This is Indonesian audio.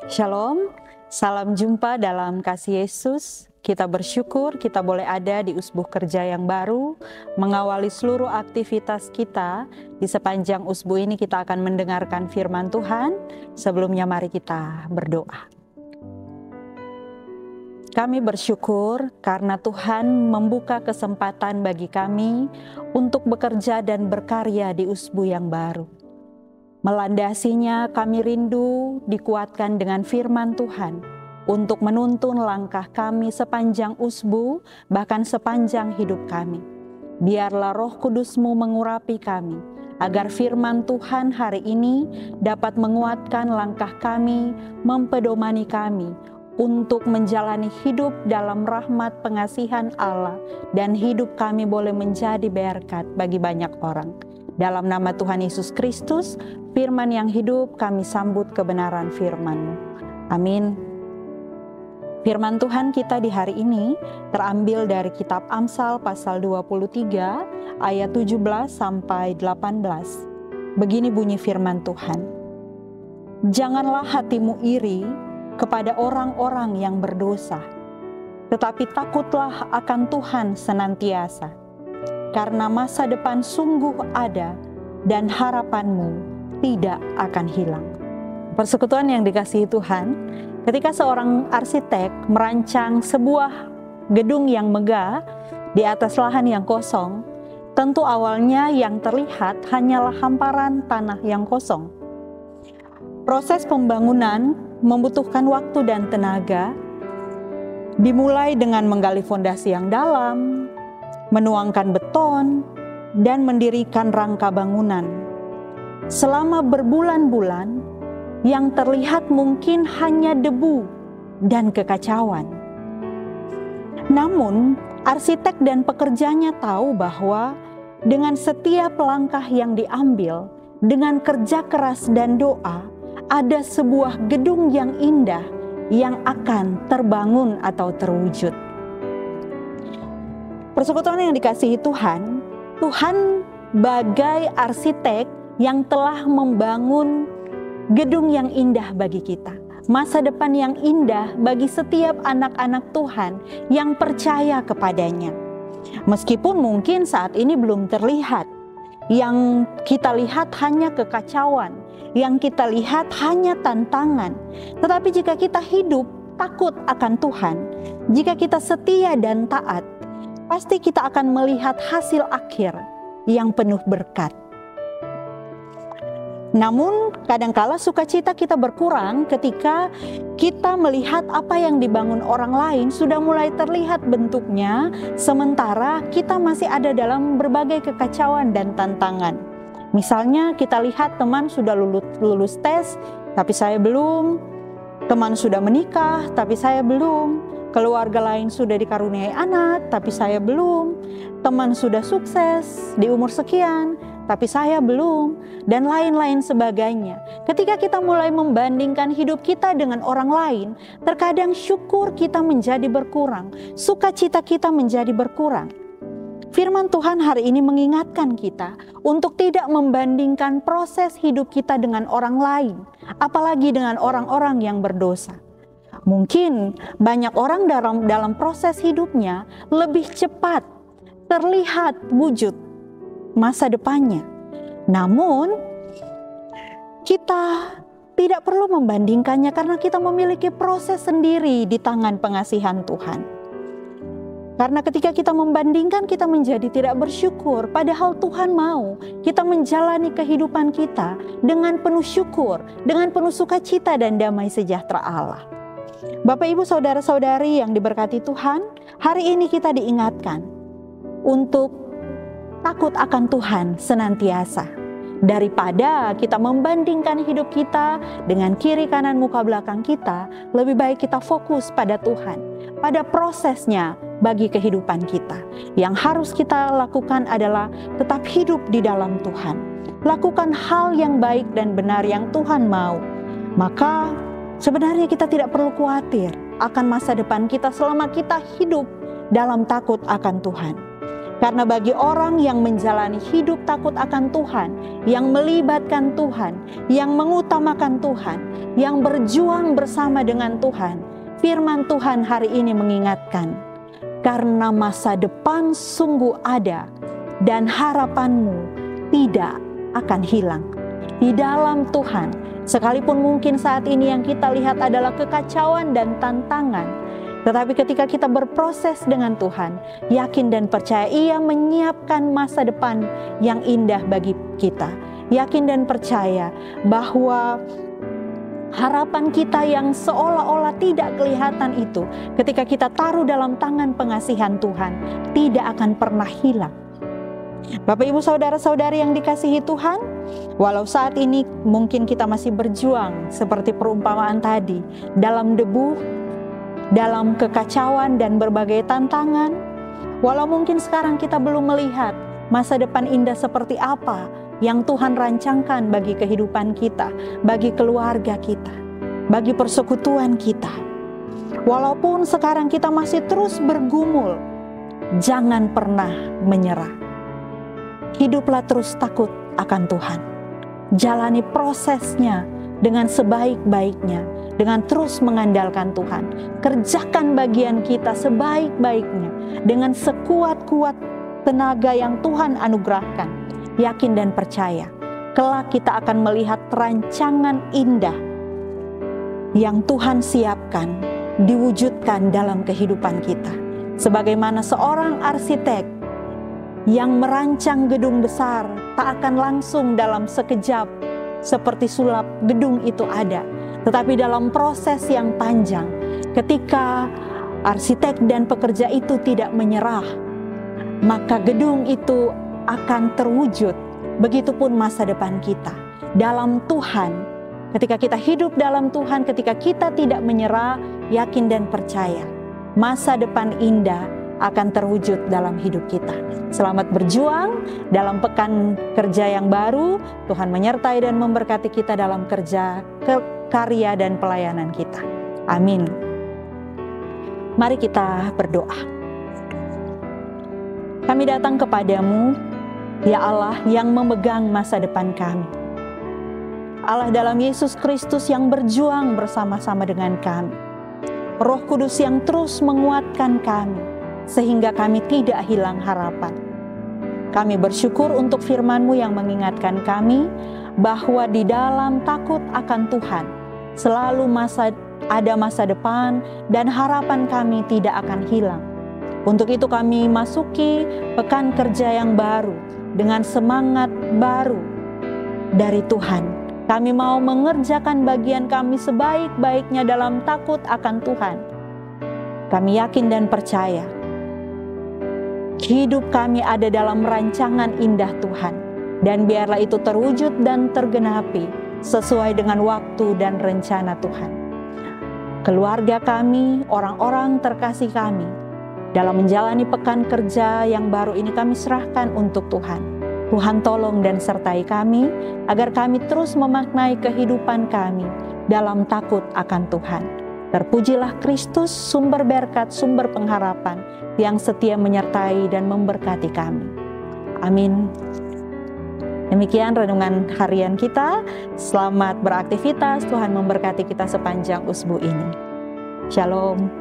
Shalom, salam jumpa dalam kasih Yesus. Kita bersyukur kita boleh ada di usbuh kerja yang baru, mengawali seluruh aktivitas kita. Di sepanjang usbuh ini kita akan mendengarkan firman Tuhan. Sebelumnya mari kita berdoa. Kami bersyukur karena Tuhan membuka kesempatan bagi kami untuk bekerja dan berkarya di usbuh yang baru. Melandasinya kami rindu dikuatkan dengan firman Tuhan untuk menuntun langkah kami sepanjang usbuh, bahkan sepanjang hidup kami. Biarlah Roh Kudus-Mu mengurapi kami, agar firman Tuhan hari ini dapat menguatkan langkah kami, mempedomani kami, untuk menjalani hidup dalam rahmat pengasihan Allah, dan hidup kami boleh menjadi berkat bagi banyak orang. Dalam nama Tuhan Yesus Kristus, firman yang hidup, kami sambut kebenaran firman-Mu. Amin. Firman Tuhan kita di hari ini terambil dari kitab Amsal pasal 23 ayat 17 sampai 18. Begini bunyi firman Tuhan. Janganlah hatimu iri kepada orang-orang yang berdosa, tetapi takutlah akan Tuhan senantiasa. Karena masa depan sungguh ada dan harapanmu tidak akan hilang. Persekutuan yang dikasihi Tuhan, ketika seorang arsitek merancang sebuah gedung yang megah di atas lahan yang kosong, tentu awalnya yang terlihat hanyalah hamparan tanah yang kosong. Proses pembangunan membutuhkan waktu dan tenaga, dimulai dengan menggali fondasi yang dalam, menuangkan beton, dan mendirikan rangka bangunan. Selama berbulan-bulan, yang terlihat mungkin hanya debu dan kekacauan. Namun, arsitek dan pekerjanya tahu bahwa dengan setiap langkah yang diambil, dengan kerja keras dan doa, ada sebuah gedung yang indah yang akan terbangun atau terwujud. Persekutuan yang dikasihi Tuhan, Tuhan bagai arsitek yang telah membangun gedung yang indah bagi kita. Masa depan yang indah bagi setiap anak-anak Tuhan yang percaya kepadanya. Meskipun mungkin saat ini belum terlihat, yang kita lihat hanya kekacauan, yang kita lihat hanya tantangan. Tetapi jika kita hidup takut akan Tuhan, jika kita setia dan taat, pasti kita akan melihat hasil akhir yang penuh berkat. Namun kadangkala sukacita kita berkurang ketika kita melihat apa yang dibangun orang lain sudah mulai terlihat bentuknya, sementara kita masih ada dalam berbagai kekacauan dan tantangan. Misalnya kita lihat teman sudah lulus tes, tapi saya belum. Teman sudah menikah, tapi saya belum. Keluarga lain sudah dikaruniai anak, tapi saya belum. Teman sudah sukses di umur sekian, tapi saya belum. Dan lain-lain sebagainya. Ketika kita mulai membandingkan hidup kita dengan orang lain, terkadang syukur kita menjadi berkurang, sukacita kita menjadi berkurang. Firman Tuhan hari ini mengingatkan kita untuk tidak membandingkan proses hidup kita dengan orang lain, apalagi dengan orang-orang yang berdosa. Mungkin banyak orang dalam proses hidupnya lebih cepat terlihat wujud masa depannya. Namun kita tidak perlu membandingkannya karena kita memiliki proses sendiri di tangan pengasihan Tuhan. Karena ketika kita membandingkan, kita menjadi tidak bersyukur. Padahal Tuhan mau kita menjalani kehidupan kita dengan penuh syukur, dengan penuh sukacita dan damai sejahtera Allah. Bapak, Ibu, Saudara-saudari yang diberkati Tuhan, hari ini kita diingatkan untuk takut akan Tuhan senantiasa. Daripada kita membandingkan hidup kita dengan kiri kanan muka belakang kita, lebih baik kita fokus pada Tuhan, pada prosesnya bagi kehidupan kita. Yang harus kita lakukan adalah tetap hidup di dalam Tuhan. Lakukan hal yang baik dan benar yang Tuhan mau. Maka sebenarnya kita tidak perlu khawatir akan masa depan kita selama kita hidup dalam takut akan Tuhan. Karena bagi orang yang menjalani hidup takut akan Tuhan, yang melibatkan Tuhan, yang mengutamakan Tuhan, yang berjuang bersama dengan Tuhan, firman Tuhan hari ini mengingatkan, karena masa depan sungguh ada dan harapanmu tidak akan hilang. Di dalam Tuhan, sekalipun mungkin saat ini yang kita lihat adalah kekacauan dan tantangan, tetapi ketika kita berproses dengan Tuhan, yakin dan percaya Ia menyiapkan masa depan yang indah bagi kita. Yakin dan percaya bahwa harapan kita yang seolah-olah tidak kelihatan itu, ketika kita taruh dalam tangan pengasihan Tuhan, tidak akan pernah hilang. Bapak Ibu saudara-saudari yang dikasihi Tuhan, walau saat ini mungkin kita masih berjuang seperti perumpamaan tadi, dalam debu, dalam kekacauan dan berbagai tantangan, walau mungkin sekarang kita belum melihat masa depan indah seperti apa yang Tuhan rancangkan bagi kehidupan kita, bagi keluarga kita, bagi persekutuan kita. Walaupun sekarang kita masih terus bergumul, jangan pernah menyerah. Hiduplah terus takut akan Tuhan. Jalani prosesnya dengan sebaik-baiknya, dengan terus mengandalkan Tuhan. Kerjakan bagian kita sebaik-baiknya, dengan sekuat-kuat tenaga yang Tuhan anugerahkan. Yakin dan percaya, kelak kita akan melihat rancangan indah yang Tuhan siapkan, diwujudkan dalam kehidupan kita. Sebagaimana seorang arsitek yang merancang gedung besar, tak akan langsung dalam sekejap seperti sulap gedung itu ada, tetapi dalam proses yang panjang. Ketika arsitek dan pekerja itu tidak menyerah, maka gedung itu akan terwujud. Begitupun masa depan kita dalam Tuhan. Ketika kita hidup dalam Tuhan, ketika kita tidak menyerah, yakin dan percaya, masa depan indah akan terwujud dalam hidup kita. Selamat berjuang dalam pekan kerja yang baru. Tuhan menyertai dan memberkati kita dalam kerja, karya dan pelayanan kita. Amin. Mari kita berdoa. Kami datang kepadamu, ya Allah yang memegang masa depan kami. Allah dalam Yesus Kristus yang berjuang bersama-sama dengan kami. Roh Kudus yang terus menguatkan kami, sehingga kami tidak hilang harapan. Kami bersyukur untuk firman-Mu yang mengingatkan kami bahwa di dalam takut akan Tuhan selalu ada masa depan dan harapan kami tidak akan hilang. Untuk itu kami masuki pekan kerja yang baru dengan semangat baru dari Tuhan. Kami mau mengerjakan bagian kami sebaik-baiknya dalam takut akan Tuhan. Kami yakin dan percaya hidup kami ada dalam rancangan indah Tuhan, dan biarlah itu terwujud dan tergenapi sesuai dengan waktu dan rencana Tuhan. Keluarga kami, orang-orang terkasih kami, dalam menjalani pekan kerja yang baru ini kami serahkan untuk Tuhan. Tuhan tolong dan sertai kami, agar kami terus memaknai kehidupan kami dalam takut akan Tuhan. Terpujilah Kristus, sumber berkat, sumber pengharapan, yang setia menyertai dan memberkati kami. Amin. Demikian renungan harian kita. Selamat beraktivitas, Tuhan memberkati kita sepanjang usbu ini. Shalom.